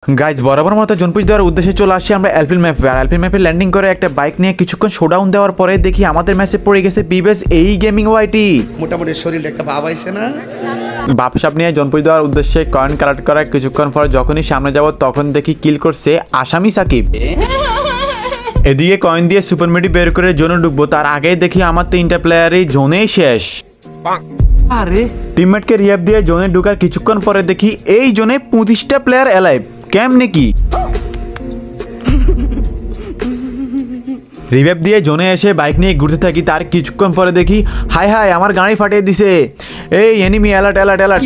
Guys बराबर मতো জনপুজ দেওয়ার উদ্দেশ্যে চলে আসি আমরা এলপিএল ম্যাপে। আর এলপিএল ম্যাপে ল্যান্ডিং করে একটা বাইক নিয়ে কিছুক্ষণ শোডাউন দেওয়ার পরে দেখি আমাদের ম্যাচে পড়ে গেছে বিবেস এই গেমিং ওয়াইটি। মোটামুটি শরীরে একটা ভাব আইছে না, বাপসাপ নিয়ে জনপুজ দেওয়ার উদ্দেশ্যে কয়েন কালেক্ট করার কিছুক্ষণ পর যখনই সামনে যাব তখন দেখি কিল করছে আসামি সাকিব। এদিকে কয়েন দিয়ে সুপার মিডি বের করে জোনে ঢুকবো, তার আগেই দেখি আমার 3টা প্লেয়ারই জোনেই শেষ। আরে টিমমেটকে রিয়াব দিয়ে জোনে ঢুকার কিছুক্ষণ পরে দেখি এই জোনে 25টা প্লেয়ার অ্যালাইভ। কেমনে কি রিভাইভ দিয়ে জোনে এসে বাইক নিয়ে ঘুরতে থাকি, তার কিছুক্ষণ পরে দেখি হাই হাই আমার গাড়ি ফাটিয়ে দিছে। এই এনিমি অ্যালার্ট অ্যালার্ট অ্যালার্ট,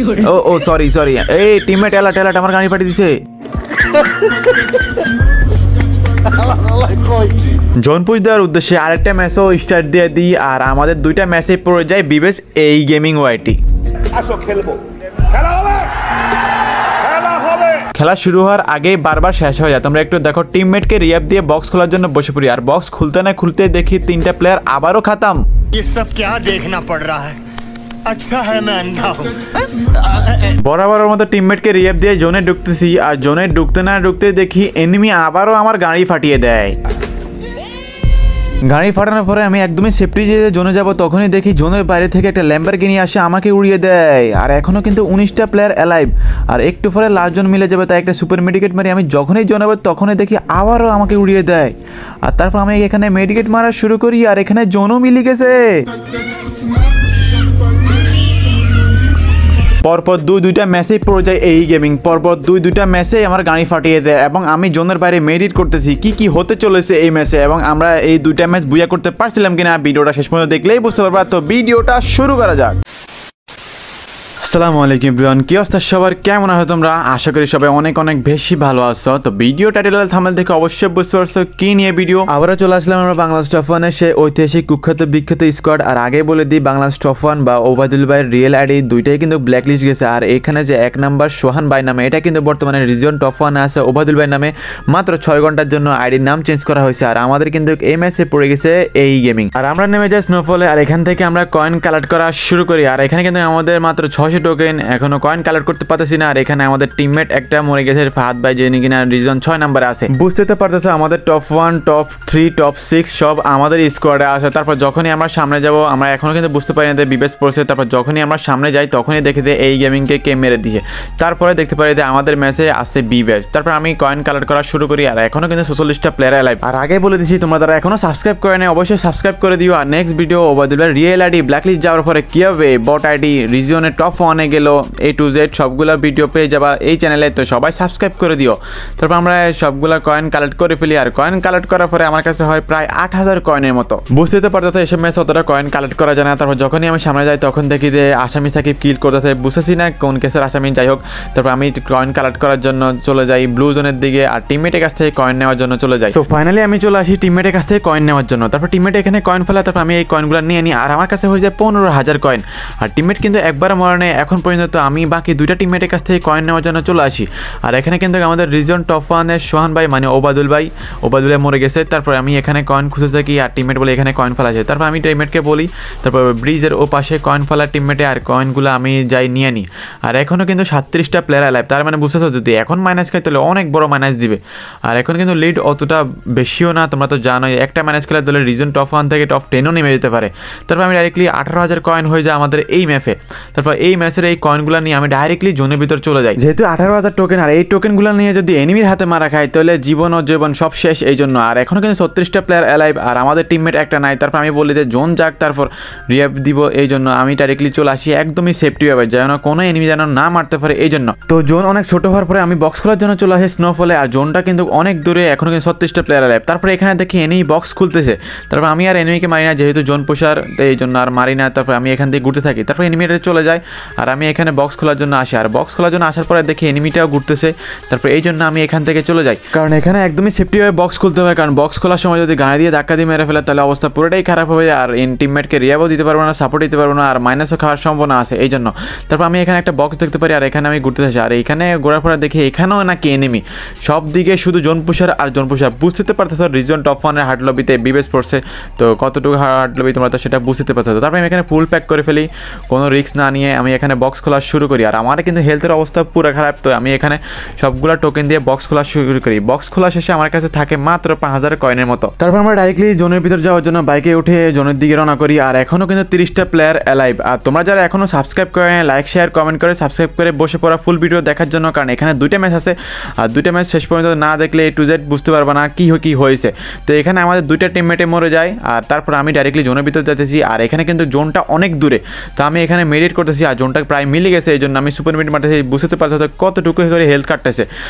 ও সরি সরি, এই টিমমেট অ্যালার্ট অ্যালার্ট আমার গাড়ি ফাটিয়ে দিছে। জোনপুজ দেওয়ার উদ্দেশ্যে আরেকটা ম্যাচও স্টার্ট দিয়ে দিই, আর আমাদের 2টা ম্যাচে পড়ে যায় বিবেস এই গেমিং ওয়াইটি। খেলা শুরু হওয়ার আগে বারবার শেষ হয়ে যায়। তোমরা একটু দেখো, টিমমেটকে রিয়াব দিয়ে বক্স খোলার জন্য বসে পড়ি, আর বক্স খুলতে না খুলতে দেখি 3টা প্লেয়ার আবারও খাতাম। বরাবরের মতো টিমমেটকে রিয়াব দিয়ে জোনে ঢুকতেছি, আর জোনে ঢুকতে না ঢুকতে দেখি এনিমি আবারও আমার গাড়ি ফাটিয়ে দেয়। গাড়ি ফাটানোর পরে আমি একদমই সেফটি যে জোনে যাব, তখনই দেখি জোনের বাইরে থেকে একটা ল্যাম্বরগিনি আসে আমাকে উড়িয়ে দেয়। আর এখনও কিন্তু 19টা প্লেয়ার অ্যালাইভ, আর একটু পরে লাস্ট জন মিলে যাবে, তাই একটা সুপার মেডিকেট মারি আমি যখনই জোন যাবো তখনই দেখি আবারও আমাকে উড়িয়ে দেয়। আর তারপর আমি এখানে মেডিকেট মারা শুরু করি, আর এখানে জোনও মিলে গেছে। পরপর দুইটা ম্যাচেই পড়ে যায় এই গেমিং। পরপর দুইটা ম্যাচে আমার গাড়ি ফাটিয়ে দেয়, এবং আমি জোনের বাইরে মেডিট করতেছি কি হতে চলেছে এই ম্যাচে, এবং আমরা এই 2টা ম্যাচ বুয়া করতে পারছিলাম কিনা ভিডিওটা শেষ পর্যন্ত দেখলেই বুঝতে পারবা। তো ভিডিওটা শুরু করা যাক। আসসালামু আলাইকুম এভরিওয়ান, কি অবস্থা সবার, কেমন আছো তোমরা? আশা করি সবাই অনেক অনেক বেশি ভালো আছো। তো ভিডিও টাইটেল থাম্বনেল দেখে অবশ্যই বুঝতে পারছো কি নিয়ে ভিডিও। আবারও চলে আসলাম আমরা বাংলাদেশ টপ 1-এ, সেই ঐতিহাসিক কুখ্যাত বিখ্যাত স্কোয়াড। আর আগে বলে দিই, বাংলাদেশ টপ 1 বা ওবায়দুল ভাইয়ের রিয়েল আইডি দুইটাই কিন্তু ব্ল্যাক লিস্ট গেছে। আর এখানে যে 1 নাম্বার সোহান ভাই নামে, এটা কিন্তু বর্তমানে রিজন টপ 1-এ আছে ওবায়দুল ভাই নামে। মাত্র 6 ঘন্টার জন্য আইডির নাম চেঞ্জ করা হয়েছে। আর আমাদের কিন্তু এই ম্যাচে পড়ে গেছে এই গেমিং। আর আমরা নেমে যাই স্নোফলে, আর এখান থেকে আমরা কয়েন কালেক্ট করা শুরু করি। আর এখানে কিন্তু আমাদের মাত্র 600 টোকেন, এখনো কয়েন কালেক্ট করতে পারতেছি না। আর এখানে আমাদের টিমমেট একটা মরে গেছে, ফাহাদ ভাই, যিনি কিনা রিজন 6 নম্বরে আছে। বুঝতে তো পারতেছে আমাদের টপ 1 টপ 3 টপ 6 সব আমাদের স্কোয়াডে আছে। তারপর যখনই আমরা সামনে যাব, আমরা এখনো কিন্তু বুঝতে পারি না যে বিবেস পড়ছে। তারপর যখনই আমরা সামনে যাই তখনই দেখি যে এই গেমিংকে কে মেরে দিয়ে, তারপরে দেখতে পারি যে আমাদের ম্যাচে আছে বিবেস। তারপর আমি কয়েন কালেক্ট করা শুরু করি, আর এখনো কিন্তু 46টা প্লেয়ার অ্যালাইভ। আর আগে বলে দিচ্ছি, তোমরা যারা এখনো সাবস্ক্রাইব করে নেই অবশ্যই সাবস্ক্রাইব করে দিও। আর next video Obaidullah real ID blacklist যাওয়ার পরে কি হবে, বট আইডি রিজিয়নে টপ 1-এ গেল, A to Z সবগুলো ভিডিও পেয়ে যাবা এই চ্যানেলে। তো সবাই সাবস্ক্রাইব করে দিও। তারপর আমরা সবগুলো কয়েন কালেক্ট করে ফেলি, আর কয়েন কালেক্ট করার পরে আমার কাছে হয় প্রায় 8000 কয়েনের মতো। বুঝতে তো পারতো এসব ম্যাচ অতটা কয়েন কালেক্ট করা যায় না। তারপর যখনই আমি সামনে যাই তখন দেখি যে আসামি সাকিব কিল করতেছে, বুঝতেছি না কোন কেসের আসামি। যাই হোক, তারপর আমি কয়েন কালেক্ট করার জন্য চলে যাই ব্লু জোনের দিকে, আর টিমমেটের কাছ থেকে কয়েন নেওয়ার জন্য চলে যাই। তো ফাইনালি আমি চলে আসি টিমমেটের কাছ থেকে কয়েন নেওয়ার জন্য। তারপর টিমমেট এখানে কয়েন ফেলা, তারপর আমি এই কয়েনগুলো নিয়ে নিই, আর আমার কাছে হয়ে যায় 15000 কয়েন। আর টিমমেট কিন্তু একবার মরে নেই এখন পর্যন্ত। আমি বাকি 2টা টিমমেটের কাছ থেকে কয়েন নেওয়ার জন্য চলে আসি। আর এখানে কিন্তু আমাদের রিজন টপ 1-এর সোহান ভাই মানে ওবায়দুল ভাই মরে গেছে। তারপর আমি এখানে কয়েন খুঁজে থাকি, আর টিমমেট বলে এখানে কয়েন ফেলা আছে। তারপর আমি টিমমেটকে বলি, তারপর ব্রিজের ও পাশে কয়েন ফেলা টিমমেটে, আর কয়েনগুলো আমি যাই নিয়ে নিই। আর এখনও কিন্তু 37টা প্লেয়ার অ্যালাইভ। তার মানে বুঝতেছো, যদি এখন মাইনাস খাই তাহলে অনেক বড় মাইনাস দিবে। আর এখন কিন্তু লিড অতটা বেশিও না, তোমরা তো জানোই একটা মাইনাস খেলে তাহলে রিজন টপ 1 থেকে টপ 10-ও নেমে যেতে পারে। তারপর আমি ডাইরেক্টলি 18000 কয়েন হয়ে যায় আমাদের এই ম্যাপে। তারপর এই ম্যাচের এই কয়েনগুলো নিয়ে আমি ডাইরেক্টলি জোনের ভিতর চলে যাই। যেহেতু 18000 টোকেন, আর এই টোকেনগুলো নিয়ে যদি এনিমির হাতে মারা খায় তাহলে জীবন ও জীবন সব শেষ। এই জন্য আর এখনও কিন্তু 36টা প্লেয়ার অ্যালাইভ, আর আমাদের টিমমেট একটা নাই। তারপর আমি বলি যে জোন যাক, তারপর রিয়াব দিব। এই জন্য আমি ডাইরেক্টলি চলে আসি একদমই সেফটি ভাবে, যেন কোনো এনিমি যেন না মারতে পারে এই জন্য। তো জোন অনেক ছোট হওয়ার পরে আমি বক্স খোলার জন্য চলে আসি স্নোফলে, আর জোনটা কিন্তু অনেক দূরে, এখনও কিন্তু 36টা প্লেয়ার অ্যালাইভ। তারপর এখানে দেখি এনিমি বক্স খুলতেছে। তারপর আমি আর এনিমিকে মারি না, যেহেতু জোন পোষার, এই জন্য আর মারি না। তারপর আমি এখান থেকে ঘুরতে থাকি। তারপর এনিমিটা চলে যায়, আর আমি এখানে বক্স খোলার জন্য আসি। আর বক্স খোলার জন্য আসার পরে দেখি এনিমিটাও ঘুরতেছে। তারপর এই জন্য আমি এখান থেকে চলে যাই, কারণ এখানে একদমই সেফটিভাবে বক্স খুলতে হবে। কারণ বক্স খোলার সময় যদি গাড়ি দিয়ে ধাক্কা দিয়ে মেরে ফেলে তাহলে অবস্থা পুরোটাই খারাপ হবে। আর টিমমেটকে রিয়াবও দিতে পারবো না, সাপোর্ট দিতে পারবো না, আর মাইনাসও খাওয়ার সম্ভাবনা আছে এই জন্য। তারপর আমি এখানে একটা বক্স দেখতে পারি, আর এখানে আমি ঘুরতে থাকি। আর এখানে ঘোরার পরে দেখি এখানেও নাকি এনিমি, সব দিকে শুধু জোন পুষার আর জোন পুষার। বুঝতে পারতেছো রিজন টপ 1-এর হার্ড লবিতে বিবেস পড়ছে, তো কতটুকু হার্ড লবি তোমরা তো সেটা বুঝতে পারছো। তারপর আমি এখানে ফুল প্যাক করে ফেলি, কোনো রিস্ক না নিয়ে। আমি এখানে এখানে বক্স খোলা শুরু করি। আর আমার কিন্তু হেলথের অবস্থা পুরো খারাপ, তো আমি এখানে সবগুলা টোকেন দিয়ে বক্স খোলা শুরু করি। বক্স খোলা শেষে আমার কাছে থাকে মাত্র 5000 কয়েনের মতো। তারপর আমরা ডাইরেক্টলি জোনের ভিতর যাওয়ার জন্য বাইকে উঠে জোনের দিকে রওনা করি। আর এখনও কিন্তু 30টা প্লেয়ার অ্যালাইভ। আর তোমরা যারা এখনও সাবস্ক্রাইব করে লাইক শেয়ার কমেন্ট করে সাবস্ক্রাইব করে বসে পড়া ফুল ভিডিও দেখার জন্য, কারণ এখানে 2টা ম্যাচ আছে আর 2টা ম্যাচ শেষ পর্যন্ত না দেখলে A to Z বুঝতে পারবে না কি হয়েছে। তো এখানে আমাদের 2টা টিমমেটে মরে যায় আর তারপর আমি ডাইরেক্টলি জোনের ভিতর যেতেছি। আর এখানে কিন্তু জোনটা অনেক দূরে, তো আমি এখানে মেডিটেট করতেছি আর জোনটা প্রায় মিলে গেছে, এই জন্য আমি সুপার মিড মারতেছি। বুঝতে পারছো তো কতটুকু করে হেলথ কাটতেছে।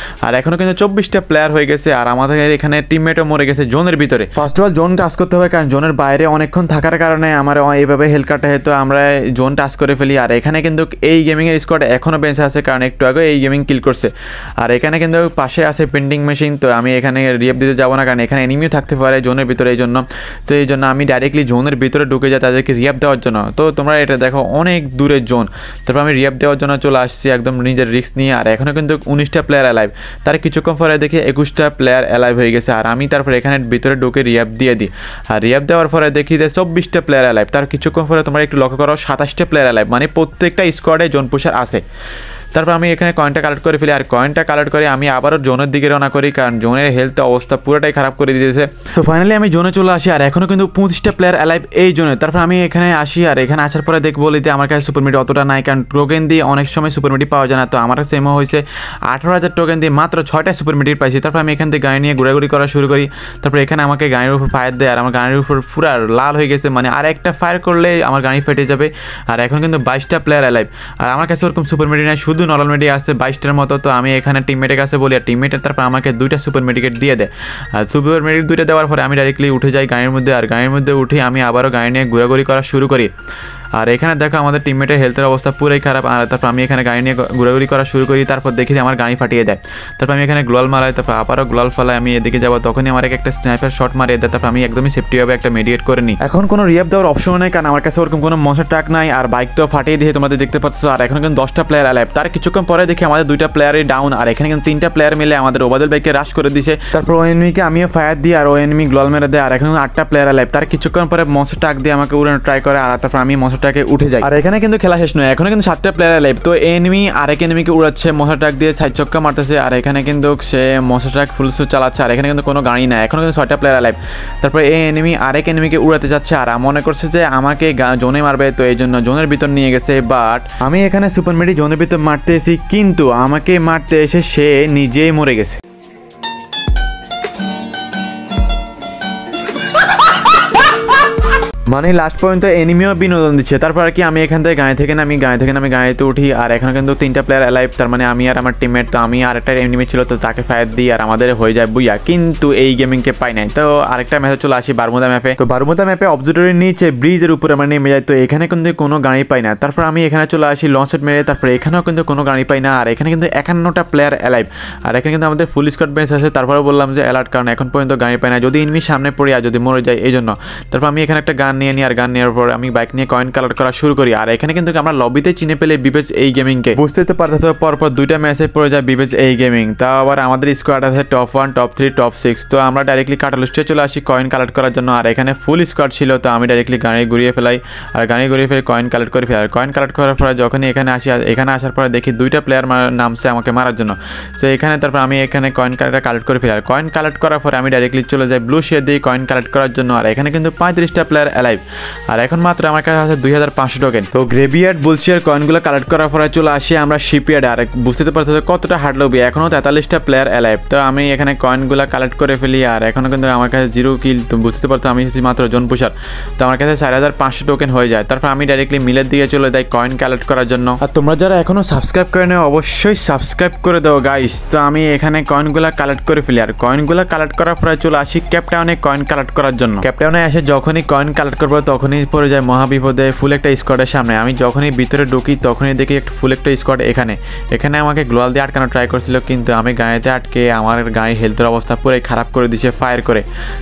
আর এখনও কিন্তু 24টা প্লেয়ার হয়ে গেছে আর আমাদের এখানে টিমমেটও মরে গেছে জোনের ভিতরে। First of all zone touch করতে হবে, কারণ জোনের বাইরে অনেকক্ষণ থাকার কারণে আমার এইভাবে হেলথ কাটা হয়, তো আমরা জোন টাচ করে ফেলি। আর এখানে কিন্তু এই গেমিংয়ের স্কোয়াড এখনও বেঁচে আছে, কারণ একটু আগে এই গেমিং কিল করছে। আর এখানে কিন্তু পাশে আছে পেন্টিং মেশিন, তো আমি এখানে রিয়েপ দিতে যাবো না, কারণ এখানে এনিমিও থাকতে পারে জোনের ভিতরে, এই জন্য আমি ডাইরেক্টলি জোনের ভিতরে ঢুকে যাই তাদেরকে রিয়াপ দেওয়ার জন্য। তো তোমরা এটা দেখো অনেক দূরের জোন, তারপর আমি রিয়াপ দেওয়ার জন্য চলে আসছি একদম নিজের রিস্ক নিয়ে। আর এখনও কিন্তু 19টা প্লেয়ার অ্যালাইভ, তার কিছুক্ষণ পরে দেখি 21টা প্লেয়ার অ্যালাইভ হয়ে গেছে। আর আমি তারপর এখানে ভিতরে ঢুকে রিয়াপ দিয়ে দিই। আর রিয়াপ দেওয়ার পরে দেখি যে 24টা প্লেয়ার অ্যালাইভ, তার কিছুক্ষণ পরে তোমরা একটু লক্ষ্য করো 27টা প্লেয়ার অ্যালাইভ, মানে প্রত্যেকটা স্কোয়াডে জোন পুশার আছে। তারপর আমি এখানে কয়েনটা কালেক্ট করে ফেলি। আর কয়েনটা কালেক্ট করে আমি আবারও জোনের দিকে রওনা করি, কারণ জোনের হেলথ অবস্থা পুরোটাই খারাপ করে দিয়েছে। সো ফাইনালি আমি জোনে চলে আসি আর এখনও কিন্তু 25টা প্লেয়ার অ্যালাইভ এই জোনে। তারপর আমি এখানে আসি আর এখানে আসার পরে দেখবো বলিতে আমার কাছে সুপার মিডি অতটা নাই, কারণ টোকেন দিয়ে অনেক সময় সুপার মিডি পাওয়া যায় না। তো আমার কাছে এমন হয়েছে 18,000 টোকেন দিয়ে মাত্র 6টা সুপার মিডি পাইছি। তারপর আমি এখান থেকে গাড়ি নিয়ে ঘোরাঘুরি করা শুরু করি। তারপর এখানে আমাকে গাড়ির উপর ফায়ার দেয় আর আমার গাড়ির উপর পুরো লাল হয়ে গেছে, মানে আর একটা ফায়ার করলে আমার গাড়ি ফেটে যাবে। আর এখন কিন্তু 22টা প্লেয়ার অ্যালাইভ আর আমার কাছে ওরকম সুপার মিডি নাই, শুধু নর্মাল মিডি আছে 22টার মতো। তো আমি এখানে টিমমেটের কাছে বলি আর টিমমেটের তারপর আমাকে 2টা সুপার মেডিকেট দিয়ে দেয়। আর সুপার মেডিকেট 2টা দেওয়ার পরে আমি ডাইরেক্টলি উঠে যাই গাড়ির মধ্যে। আর গাড়ির মধ্যে উঠে আমি আবারও গাড়ি নিয়ে ঘোরাঘুরি করা শুরু করি। আর এখানে দেখো আমাদের টিমমেটের হেলথের অবস্থা পুরোই খারাপ। আর তারপর আমি এখানে গাড়ি নিয়ে ঘোরাঘুরি করা শুরু করি। তারপর দেখি আমার গাড়ি ফাটিয়ে দেয়। তারপর আমি এখানে গ্লোয়াল মারাই, তারপর আবারও গ্লোয়াল ফালাই আমি এদিকে যাবো, তখনই আমার একটা স্নাইপার শট মারিয়ে দেয়। তারপর আমি একদমই সেফটিভাবে একটা মেডিকেট করে নিই। এখন কোনো রিয়াপ দেওয়ার অপশন নেই, কারণ আমার কাছে ওরকম কোনো মশার ট্রাক নাই আর বাইক তো ফাটিয়ে দিয়ে তোমাদের দেখতে পাচ্ছ। আর এখন কিন্তু 10টা প্লেয়ার অ্যালাইভ, তার কিছুক্ষণ পরে দেখি আমাদের 2টা প্লেয়ারই ডাউন। আর এখানে কিন্তু 3টা প্লেয়ার মিলে আমাদের ওবাদুল বাইককে রাশ করে দিছে। তারপর ও এনিমিকে আমিও ফায়ার দিই আর ও এনিমি গ্লোয়াল মেরে দেয়। আর এখন 8টা প্লেয়ার অ্যালাইভ, তার কিছুক্ষণ পরে মশার ট্রাক দিয়ে আমাকে উড়ানো ট্রাই করে। আর তারপর আমি মশার ট্রাকে উঠে যাই। আর এখানে কিন্তু খেলা শেষ নয়, এখনো কিন্তু 7টা প্লেয়ার অ্যালাইভ। তো এনিমি আরেক এনিমিকে উড়াচ্ছে, মশার ট্রাক দিয়ে সাইড চক্কা মারতেছে। আর এখানে কিন্তু সে মশার ট্রাক ফুল সুইচ চালাচ্ছে। আর এখানে কিন্তু কোনো গাড়ি নাই, এখনো কিন্তু 6টা প্লেয়ার অ্যালাইভ। তারপর এই এনিমি আরেক এনিমিকে উড়াতে যাচ্ছে আর মনে করছে যে আমাকে জোনে মারবে, তো এই জন্য জোনের ভিতর নিয়ে গেছে। বাট আমি এখানে সুপার মেডি জোনের ভিতর মারতে এসেছি, কিন্তু আমাকে মারতে এসে সে নিজেই মরে গেছে। মানে লাস্ট পর্যন্ত এনিমিও বিনোদন দিচ্ছে। তারপর আর কি আমি এখান থেকে গাড়ি থেকে নামি গাড়িতে উঠি। আর এখানে কিন্তু 3টা প্লেয়ার অ্যালাইভ, তার মানে আমি আর আমার টিমমেট। তো আমি আরেকটা এনিমি ছিল, তো তাকে ফায়ার দিই আর আমাদের হয়ে যায় বুইয়া, কিন্তু এই গেমিংকে পাই নাই। তো আরেকটা ম্যাচে চলে আসি বারমুদা ম্যাপে। তো বারমুদা ম্যাপে অবজারভারের নিচে ব্রিজের উপরে আমরা নেমে যাই। তো এখানে কিন্তু কোনো গাড়ি পাই না। তারপর আমি এখানে চলে আসি লঞ্চেট মেরে, তারপর এখানেও কিন্তু কোনো গাড়ি পাই না। আর এখানে কিন্তু 51টা প্লেয়ার অ্যালাইভ আর এখানে কিন্তু আমাদের ফুল স্কোয়াড বেঞ্চ আছে। তারপরে বললাম যে অ্যালার্ট, কারণ এখন পর্যন্ত গাড়ি পাই না, যদি এনিমি সামনে পড়ি আর যদি মরে যায় এই জন্য। তারপর আমি এখানে একটা গান নিয়ে নিই আর গান নেওয়ার পর আমি বাইক নিয়ে কয়েন কালেক্ট করা শুরু করি। আর এখানে কিন্তু আমরা লবিতে চিনে পেলে বিবেজ এই গেমিংকে, বুঝতে তো পারতো পরপর 2টা ম্যাচে পড়ে যায় বিবেজ এই গেমিং। তা আবার আমাদের স্কোয়াড আছে টপ 1, টপ 3, টপ 6। তো আমরা ডাইরেক্টলি কাটালিস্টে চলে আসি কয়েন কালেক্ট করার জন্য। আর এখানে ফুল স্কোয়াড ছিল, তো আমি ডাইরেক্টলি গাড়ি ঘুরিয়ে ফেলাই আর গাড়ি ঘুরিয়ে ফেলে কয়েন কালেক্ট করে ফেলাই। কয়েন কালেক্ট করার পরে যখনই এখানে আসি, এখানে আসার পরে দেখি 2টা প্লেয়ার নামছে আমাকে মারার জন্য। তো এখানে তারপর আমি এখানে কয়েন কালেক্ট করে ফেলাই। কয়েন কালেক্ট করার পরে আমি ডাইরেক্টলি চলে যাই ব্লু শেয়ার দিয়ে কয়েন কালেক্ট করার জন্য। আর এখানে কিন্তু 35টা প্লেয়ার অ্যালাইভ আর এখন মাত্র আমার কাছে আছে 2500 টোকেন। তো গ্রেভিয়ার্ড বুলশিয়ার কয়েনগুলো কালেক্ট করার পরে চলে আসি আমরা শিপইয়ার্ডে। আর বুঝতে পারছো কতটা হার্ড লবি, এখনও 43টা প্লেয়ার অ্যালাইভ। তো আমি এখানে কয়েনগুলো কালেক্ট করে ফেলি আর এখনও কিন্তু আমার কাছে 0 কিল। তো বুঝতে পারতো আমি মাত্র জোন পুশার, তো আমার কাছে 4500 টোকেন হয়ে যায়। তারপর আমি ডাইরেক্টলি মিলের দিকে চলে যাই কয়েন কালেক্ট করার জন্য। আর তোমরা যারা এখনও সাবস্ক্রাইব করে নেও অবশ্যই সাবস্ক্রাইব করে দাও গাইস। তো আমি এখানে কয়েনগুলো কালেক্ট করে ফেলি আর কয়েনগুলো কালেক্ট করার পরে চলে আসি ক্যাপটাউনে কয়েন কালেক্ট করার জন্য। ক্যাপটাউনে এসে যখনই কয়েন কালেক্ট করবো তখনই পড়ে যায় মহাবিপদে ফুল একটা স্কোয়াডের সামনে। আমি যখনই ভিতরে ঢুকি তখনই দেখি একটা ফুল একটা স্কোয়াড এখানে আমাকে গ্লোয়াল দিয়ে আটকানো ট্রাই করছিল, কিন্তু আমি গাড়িতে আটকে আমার গাড়ির হেলথের অবস্থা পুরো খারাপ করে দিয়েছে ফায়ার করে।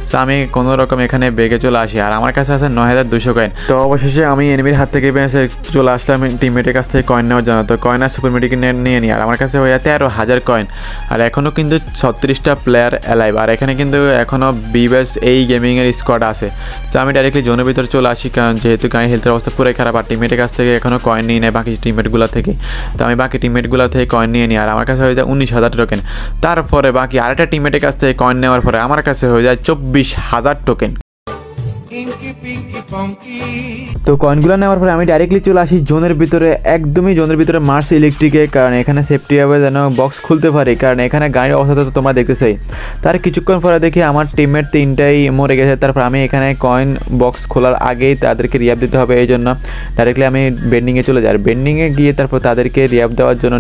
তো আমি কোনো রকম এখানে বেগে চলে আসি আর আমার কাছে আছে 9200 কয়েন। তো অবশেষে আমি এনিমির হাত থেকে বেঁচে চলে আসলাম টিমমেটের কাছ থেকে কয়েন নেওয়ার জন্য। তো কয়েন আর সুপার মেডিকেট নিয়ে নিই আর আমার কাছে হয়ে যায় 13000 কয়েন। আর এখনও কিন্তু 36টা প্লেয়ার অ্যালাইভ আর এখানে কিন্তু এখনও বিবেস এই গেমিংয়ের স্কোয়াড আছে। তো আমি ডাইরেক্টলি জোনের জোনের ভিতরে চলে আসি, কারণ যেহেতু গাড়ির হেলথের অবস্থা পুরাই খারাপ আর টিমমেটের কাছ থেকে এখনও কয়েন নিই নেয় বাকি টিমমেটগুলো থেকে। তো আমি বাকি টিমমেটগুলো থেকে কয়েন নিয়ে নিই আর আমার কাছে হয়ে যায় 19,000 টোকেন। তারপরে বাকি আরেকটা টিমমেটের কাছ থেকে কয়েন নেওয়ার পরে আমার কাছে হয়ে যায় 24,000 টোকেন। তো কয়েনগুলো নেওয়ার পরে আমি ডাইরেক্টলি চলে আসি জোনের ভিতরে, একদমই জোনের ভিতরে মার্স ইলেকট্রিকে, কারণ এখানে সেফটি হবে যেন বক্স খুলতে পারি, কারণ এখানে গাড়ির অবস্থা তো তোমরা দেখতেছই। তার কিছুক্ষণ পরে দেখি আমার টিমমেট 3টাই মরে গেছে। তারপর আমি এখানে কয়েন বক্স খোলার আগেই তাদেরকে রিয়াব দিতে হবে, এই জন্য ডাইরেক্টলি আমি বেন্ডিংয়ে চলে যাই। বেন্ডিংয়ে গিয়ে তারপর তাদেরকে রিয়াব দেওয়ার জন্য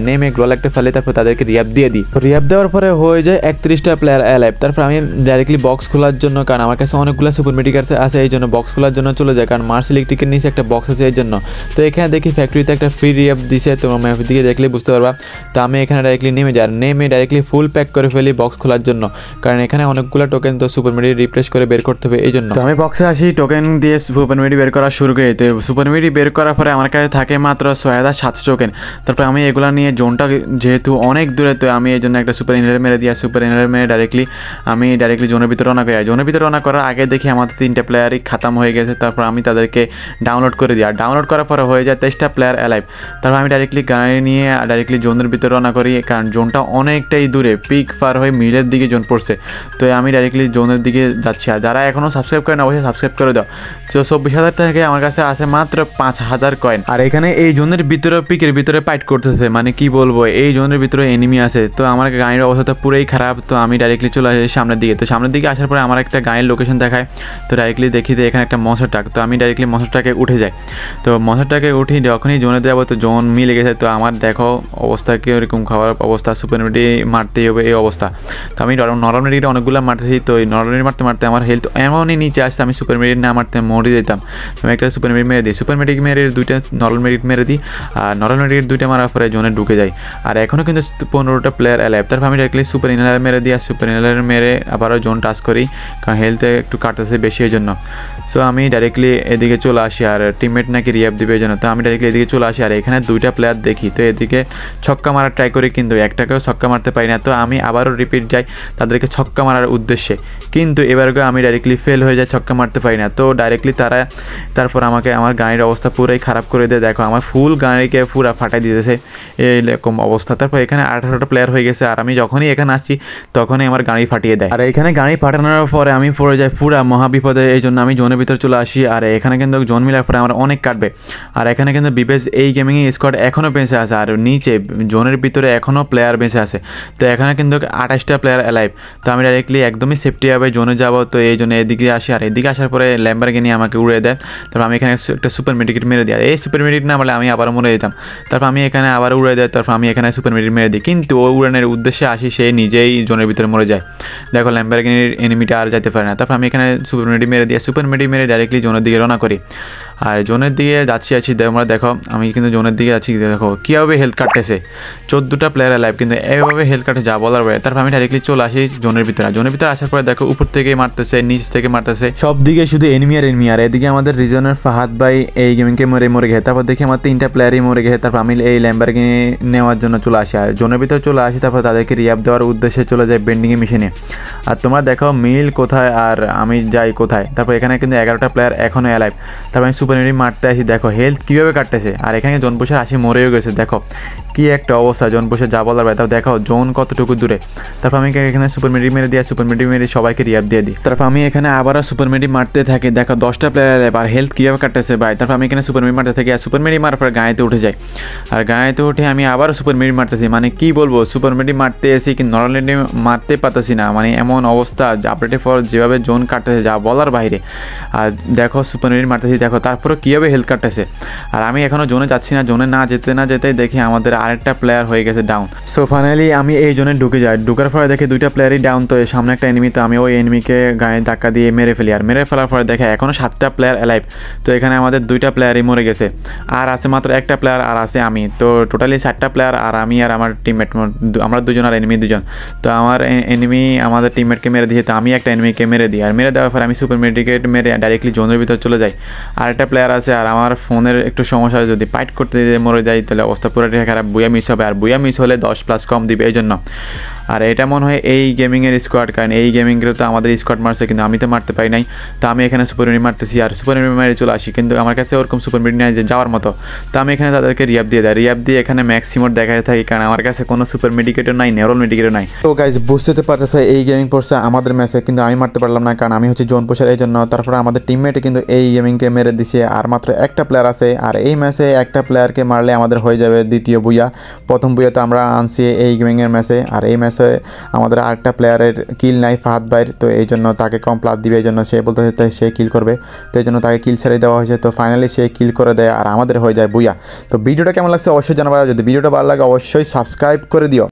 নেমে গ্লোয়াল একটা ফেলে তারপর তাদেরকে রিয়াব দিয়ে দিই। রিয়াব দেওয়ার পরে হয়ে যায় 31টা প্লেয়ার অ্যালাইভ। তারপর আমি ডাইরেক্টলি বক্স খোলার জন্য, কারণ আমার কাছে অনেকগুলো সুপার মেডিকেল আছে, এই জন্য বক্স খোলার জন্য চলে যায়, কারণ মার্স ইলেকট্রিকের নিচে একটা বক্স আছে এই জন্য। তো এখানে দেখি ফ্যাক্টরিতে একটা ফ্রি রিয়াব দিছে, তোমার ম্যাপ দিকে দেখলে বুঝতে পারবা। তো আমি এখানে ডাইরেক্টলি নেমে ডাইরেক্টলি ফুল প্যাক করে ফেলি বক্স খোলার জন্য, কারণ এখানে অনেকগুলো টোকেন তো সুপার মেডি রিপ্লেস করে বের করতে হবে এই জন্য। তো আমি বক্সে আসি, টোকেন দিয়ে সুপার মেডি বের করা শুরু করি। তো সুপার মেডি বের করার পরে আমার কাছে থাকে মাত্র 6,700 টোকেন। তারপর আমি এগুলো নিয়ে জোনটা যেহেতু অনেক দূরে, তো আমি এই জন্য একটা সুপার ইনহেলার মেরে দিই। সুপার ইনহেলার মেরে ডাইরেক্টলি জোনের ভিতরে রওনা করি। জোনের ভিতরে রওনা করার আগে দেখি আমাদের 3টা প্লেয়ারই খাতাম হয়ে গেছে। তারপর আমি তাদেরকে ডাউনলোড করে দিই, আর ডাউনলোড করার পরে হয়ে যায় 23টা প্লেয়ার অ্যালাইভ। তারপর আমি ডাইরেক্টলি গাড়ি নিয়ে ডাইরেক্টলি জোনের ভিতরে রওনা করি, কারণ জোনটা অনেকটাই দূরে, পিক পার হয়ে মিলের দিকে জোন পড়ছে। তো আমি ডাইরেক্টলি জোনের দিকে যাচ্ছি। আর যারা এখনও সাবস্ক্রাইব করেন অবশ্যই সাবস্ক্রাইব করে দাও। তো 24,000 থেকে আমার কাছে আছে মাত্র 5,000 কয়েন। আর এখানে এই জোনের ভিতরে পিকের ভিতরে ফাইট করতেছে, মানে কি বলবো, এই জোনের ভিতরে এনিমি আছে। তো আমার গাড়ির অবস্থা পুরোই খারাপ। তো আমি ডাইরেক্টলি চলে আসি সামনের দিকে। তো সামনের দিকে আসার পরে আমার একটা গাড়ির লোকেশন দেখায়। তো ডাইরেক্টলি দেখি যে এখানে একটা মশার ট্রাক। তো আমি ডাইরেক্টলি মশার ট্রাকে উঠে যাই। তো মশার ট্রাকে উঠি, যখনই জোনে যাবো তো জোন মিলে গেছে। তো আমার দেখো অবস্থা কি এরকম খাওয়ার অবস্থা, সুপার মেডি মারতেই হবে এই অবস্থা। তো আমি নরমাল মেডিটা অনেকগুলো মারতেছি। তো এই নরমাল মেডি মারতে আমার হেলথ এমনই নিচে আসছে, আমি সুপার মেডি না মারতে মরে যেতাম। তো আমি একটা সুপার মেডি মেরে দিই, সুপার মেডিক মেরে 2টা নরমাল মেডিক মেরে দিই, আর নরমাল মেডিক 2টা মারার পরে জোনে ঢুকে যাই। আর এখনও কিন্তু 15টা প্লেয়ার অ্যালাইভ। তারপর আমি ডাইরেক্টলি সুপার ইনহেলার মেরে দিই, আর সুপার ইনহেলার মেরে আবারও জোন টাচ করি, কারণ হেলথে একটু কাটতেছে বেশি এই জন্য। সো আমি ডাইরেক্টলি এদিকে চলে আসি, আর টিমমেট নাকি রিয়াব দিবে এই জন্য। তো আমি ডাইরেক্টলি এদিকে চলে আসি, আর এখানে 2টা প্লেয়ার দেখি। তো এদিকে ছক্কা মারার ট্রাই করি, কিন্তু একটাকেও ছক্কা মারতে পারি না। তো আমি আবারও রিপিট যাই তাদেরকে ছক্কা মারার উদ্দেশ্যে, কিন্তু এবারও আমি ডাইরেক্টলি ফেল হয়ে যাই, ছক্কা মারতে পারি না। তো ডাইরেক্টলি তারপর আমাকে আমার গাড়ির অবস্থা পুরাই খারাপ করে দেয়। দেখো আমার ফুল গাড়িকে পুরা ফাটাই দিতেছে এইরকম অবস্থা। তারপর এখানে 18টা প্লেয়ার হয়ে গেছে, আর আমি যখনই এখানে আসছি তখনই আমার গাড়ি ফাটিয়ে দেয়। আর এখানে গাড়ি ফাটানোর পরে আমি পড়ে যাই পুরা মহাবিপদে, এই জন্য আমি জোনের ভিতরে চলে আসি। আর এখানে কিন্তু জোন মিলার পরে আমার অনেক কাটবে। আর এখানে কিন্তু বিবেস এই গেমিং স্কোয়াড এখনও বেঁচে আছে, আর নিচে জোনের ভিতরে এখনও প্লেয়ার বেঁচে আছে। তো এখানে কিন্তু 28টা প্লেয়ার অ্যালাইভ। তো আমি ডাইরেক্টলি একদমই সেফটি হবে জোনে যাবো। তো এই জন্য এদিকে আসি, আর এদিকে আসার পরে ল্যাম্বরগিনি আমাকে উড়ে দেয়। তারপর আমি এখানে একটা সুপার মেডিকেট মেরে দিই, এই সুপার মেডিকেট না বলে আমি আবার মরে যেতাম। তারপর আমি এখানে আবার উড়ে দেয়, তারপর আমি এখানে সুপার মেডিকেট মেরে দিই, কিন্তু ও উড়ানের উদ্দেশ্যে আসি সে নিজেই জোনের ভিতরে মরে যায়। দেখো ল্যাম্বরগিনির এনিমিটা আর যেতে পারে না। তারপর আমি এখানে সুপার মেডি মেরে দিই, সুপার মেডি মেরে ডাইরেক্টলি জোনের দিকে রওনা করি। আর জোনের দিকে আছি তোমরা দেখো, আমি কিন্তু জোনের দিকে আছি। দেখো কীভাবে হেলথ কাটতেছে, 14টা প্লেয়ার লাইভ, কিন্তু এইভাবে হেলথ কাটে যা বলার বাইরে। তারপর আমি ডাইরেক্টলি চলে আসি জোনের ভিতরে। জোনের ভিতরে আসার পরে দেখো উপর থেকে মারতেছে, নিচ থেকে মারতেছে, সব দিকে শুধু এনিমি আর এনিমি। আর এদিকে আমাদের রিজনের ফাহাদ ভাই এই গেমিংকে মরে গেছে। তারপর দেখি আমার 3টা প্লেয়ারই মরে গেছে। তারপর আমি এই ল্যাম্বরগিনি নেওয়ার জন্য চলে আসি, আর জোনের ভিতরে চলে আসি। তারপর তাদেরকে রিয়াব দেওয়ার উদ্দেশ্যে চলে যায় বেন্ডিংয়ে মেশিনে। আর তোমরা দেখো মিল কোথায় আর আমি যাই কোথায়। তারপর এখানে কিন্তু 11টা প্লেয়ার এখনও অ্যালাইভ। তারপর আমি সুপার মেডি মারতে আসি, দেখো হেলথ কীভাবে কাটতেছে। আর এখানে জোনপোষের 80 মরেও গেছে। দেখো কি একটা অবস্থা, জোনপোষে যা বলার বাইরে। তাও দেখো জোন কতটুকু দূরে। তারপর আমি এখানে সুপার মেডি মেরে দিয়ে সুপার মেডি মেরে সবাইকে রিয়াব দিয়ে দিই। তারপর আমি এখানে আবারও সুপার মেডি মারতে থাকি। দেখো 10টা প্লেয়ার অ্যালাইভ, আর হেলথ কীভাবে কাটতেছে ভাই। তারপর আমি এখানে সুপার মেডি মারতে থাকি, আর সুপার মেডি মারার পর গায়েতে উঠে যাই। আর গায়েতে উঠে আমি আবারও সুপার মেডি মারতেছি, মানে কি বলবো, সুপার মেডি মারতে এসে কিন্তু নর্মালি মারতে পারতেছি না। মানে এমন অবস্থা আপডেটের পর যেভাবে জোন কাটতেছে যা বলার বাইরে। আর দেখো সুপার মেডি মারতেছি, দেখো তারপরে কীভাবে হেলথ কাটতেছে। আর আমি এখনও জোনে যাচ্ছি না, জোনে না যেতেই দেখি আমাদের আরেকটা প্লেয়ার হয়ে গেছে ডাউন। সো ফাইনালি আমি এই জোনে ঢুকে যাই। ঢুকার পরে দেখি 2টা প্লেয়ারই ডাউন। তো সামনে একটা এনিমি, তো আমি ওই এনিমিকে গায়ে ধাক্কা দিয়ে মেরে ফেলি। আর মেরে ফেলার পরে দেখে এখনও 7টা প্লেয়ার অ্যালাইভ। তো এখানে আমাদের 2টা প্লেয়ারই মরে গেছে, আর আছে মাত্র একটা প্লেয়ার, আর আছে আমি। তো টোটালি 7টা প্লেয়ার, আর আমি আর আমার টিমমেট, আমরা 2জন আর এনিমি 2জন। তো আমার এনিমি আমাদের টিমমেটকে মেরে দিয়ে, তো আমি একটা এনিমিকে মেরে দিই। আর মেরে দেওয়ার পর আমি সুপার মেডিকেট মেরে ডাইরেক্টলি জোনের ভিতরে চলে যাই। আর একটা প্লেয়ার আছে আর আমার ফোনের একটু সমস্যা, যদি ফাইট করতে মরে যাই তাহলে অবস্থা পুরোটাই খারাপ, বুয়া মিস হবে, আর বুয়া মিস হলে 10+ কম দিবে এই জন্য। আর এটা মনে হয় এই গেমিংয়ের স্কোয়াড, কারণ এই গেমিংয়ের তো আমাদের স্কোয়াড মারছে কিন্তু আমি তো মারতে পারি নাই। তো আমি এখানে সুপার মিনি মারতেছি আর সুপার মিনি মেরে চলে আসি, কিন্তু আমার কাছে ওরকম সুপার মিনি নাই যে যাওয়ার মতো। তো আমি এখানে তাদেরকে রিয়াব দিয়ে দেয়, রিয়াব দিয়ে এখানে ম্যাক্সিমোর দেখাতে থাকি, কারণ আমার কাছে কোনো সুপার মেডিকেটর নাই, নেরল মেডিকেটর নাই। তো গাইজ বুঝতে পারতেছে এই গেমিং পড়ছে আমাদের ম্যাচে, কিন্তু আমি মারতে পারলাম না কারণ আমি হচ্ছে জোন পোষার এই জন্য। তারপরে আমাদের টিমমেটে কিন্তু এই গেমিংকে মেরে দিছে, আর মাত্র একটা প্লেয়ার আছে, আর এই ম্যাচে একটা প্লেয়ারকে মারলে আমাদের হয়ে যাবে দ্বিতীয় বুয়া। প্রথম বুয়া তো আমরা আনছি এই গেমিংয়ের ম্যাচে, আর এই ম্যাচে আমাদের আরেকটা প্লেয়ারের কিল নাই ফাহাদ ভাইয়ের, তো এই জন্য তাকে কম প্লাস দিবে, এই জন্য সে বলতে সে কিল করবে, তো এই জন্য তাকে কিল ছেড়ে দেওয়া হয়েছে। তো ফাইনালি সে কিল করে দেয় আর আমাদের হয়ে যায় বুয়া। তো ভিডিওটা কেমন লাগছে অবশ্যই জানাবা, যদি ভিডিওটা ভালো লাগে অবশ্যই সাবস্ক্রাইব করে দিও।